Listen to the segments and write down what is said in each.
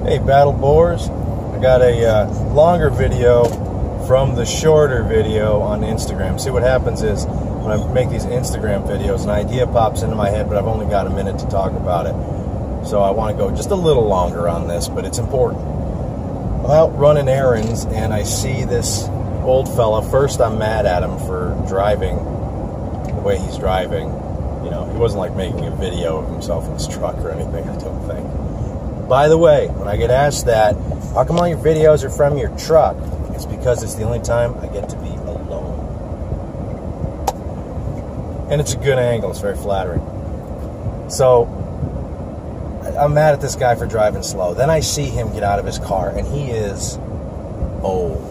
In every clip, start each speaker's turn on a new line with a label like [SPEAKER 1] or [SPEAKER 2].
[SPEAKER 1] Hey, Battle Boars. I got a longer video from the shorter video on Instagram. See, what happens is when I make these Instagram videos, an idea pops into my head, but I've only got a minute to talk about it. So I want to go just a little longer on this, but it's important. I'm out running errands, and I see this old fella. First, I'm mad at him for driving the way he's driving. You know, he wasn't like making a video of himself in his truck or anything, I don't think. By the way, when I get asked that, how come all your videos are from your truck? It's because it's the only time I get to be alone. And it's a good angle. It's very flattering. So, I'm mad at this guy for driving slow. Then I see him get out of his car, and he is old.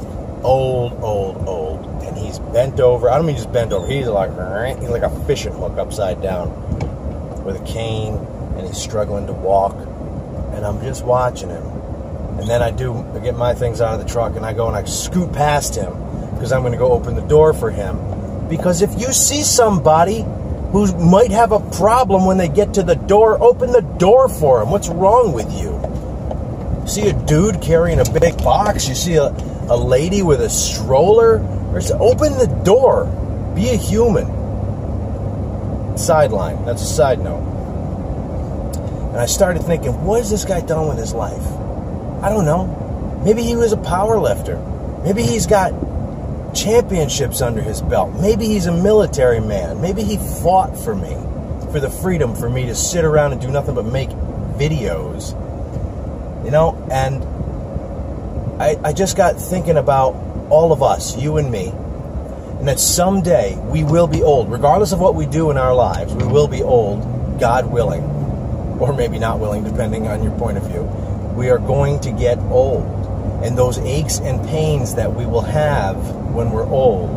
[SPEAKER 1] And he's bent over. I don't mean just bent over. He's like a fishing hook upside down with a cane, and he's struggling to walk. And I'm just watching him. And then I get my things out of the truck, and I go and I scoot past him because I'm going to go open the door for him. Because if you see somebody who might have a problem when they get to the door, open the door for them. What's wrong with you? See a dude carrying a big box? You see a lady with a stroller? Open the door. Be a human. Sideline. That's a side note. And I started thinking, what has this guy done with his life? I don't know. Maybe he was a power lifter. Maybe he's got championships under his belt. Maybe he's a military man. Maybe he fought for me, for the freedom for me to sit around and do nothing but make videos. You know, and I just got thinking about all of us, you and me, and that someday we will be old. Regardless of what we do in our lives, we will be old, God willing. Or maybe not willing, depending on your point of view. We are going to get old. And those aches and pains that we will have when we're old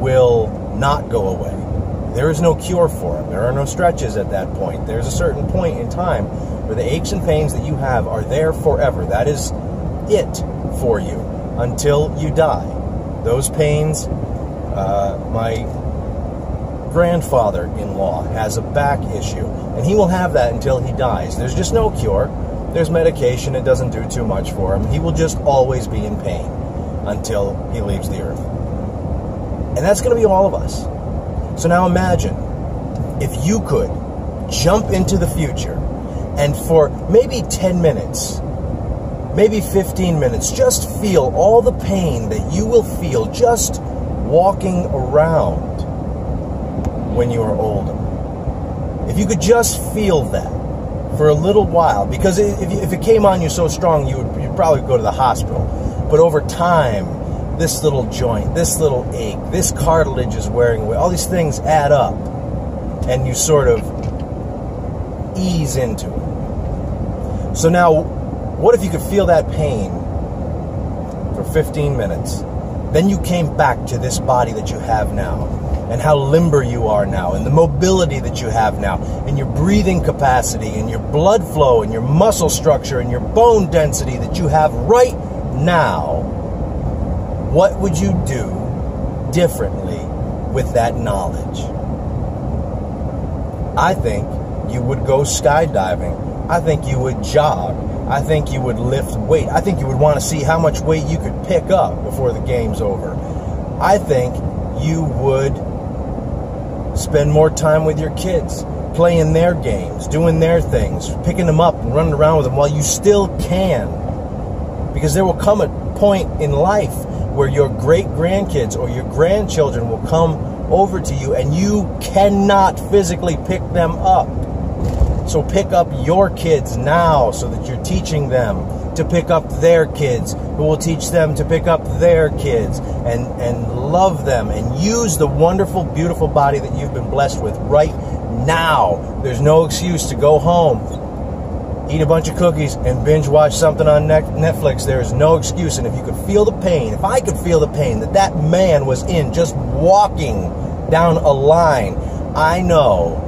[SPEAKER 1] will not go away. There is no cure for them. There are no stretches at that point. There's a certain point in time where the aches and pains that you have are there forever. That is it for you until you die. Those pains, my grandfather-in-law has a back issue, and he will have that until he dies. There's just no cure. There's medication. It doesn't do too much for him. He will just always be in pain until he leaves the earth. And that's going to be all of us. So now imagine if you could jump into the future and for maybe 10 minutes, maybe 15 minutes, just feel all the pain that you will feel just walking around when you are older. If you could just feel that for a little while, because if it came on you so strong, you'd probably go to the hospital. But over time, this little joint, this little ache, this cartilage is wearing away, all these things add up, and you sort of ease into it. So now, what if you could feel that pain for 15 minutes? Then you came back to this body that you have now, and how limber you are now, and the mobility that you have now, and your breathing capacity, and your blood flow, and your muscle structure, and your bone density that you have right now. What would you do differently with that knowledge? I think you would go skydiving. I think you would jog. I think you would lift weight. I think you would want to see how much weight you could pick up before the game's over. I think you would spend more time with your kids, playing their games, doing their things, picking them up and running around with them while you still can. Because there will come a point in life where your great-grandkids or your grandchildren will come over to you and you cannot physically pick them up. So pick up your kids now so that you're teaching them to pick up their kids, who will teach them to pick up their kids, and love them and use the wonderful, beautiful body that you've been blessed with right now. There's no excuse to go home, eat a bunch of cookies, and binge watch something on Netflix. There is no excuse. And if you could feel the pain, if I could feel the pain that that man was in just walking down a line, I know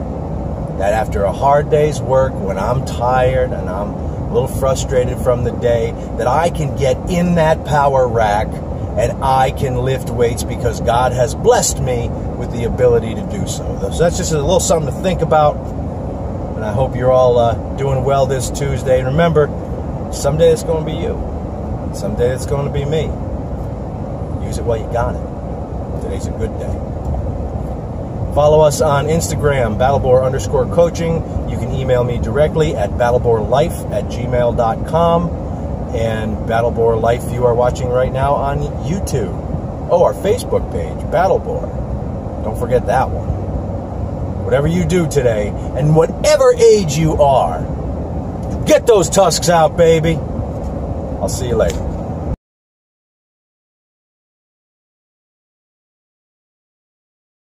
[SPEAKER 1] that after a hard day's work, when I'm tired and I'm a little frustrated from the day, that I can get in that power rack and I can lift weights because God has blessed me with the ability to do so. So that's just a little something to think about. And I hope you're all doing well this Tuesday. And remember, Someday it's going to be you. Someday it's going to be me. Use it while you got it. Today's a good day. Follow us on Instagram, Battlebore_coaching. You can email me directly at battleborelife@gmail.com. And Battlebore Life you are watching right now on YouTube. Oh, our Facebook page, Battlebore. Don't forget that one. Whatever you do today, and whatever age you are, get those tusks out, baby. I'll see you later.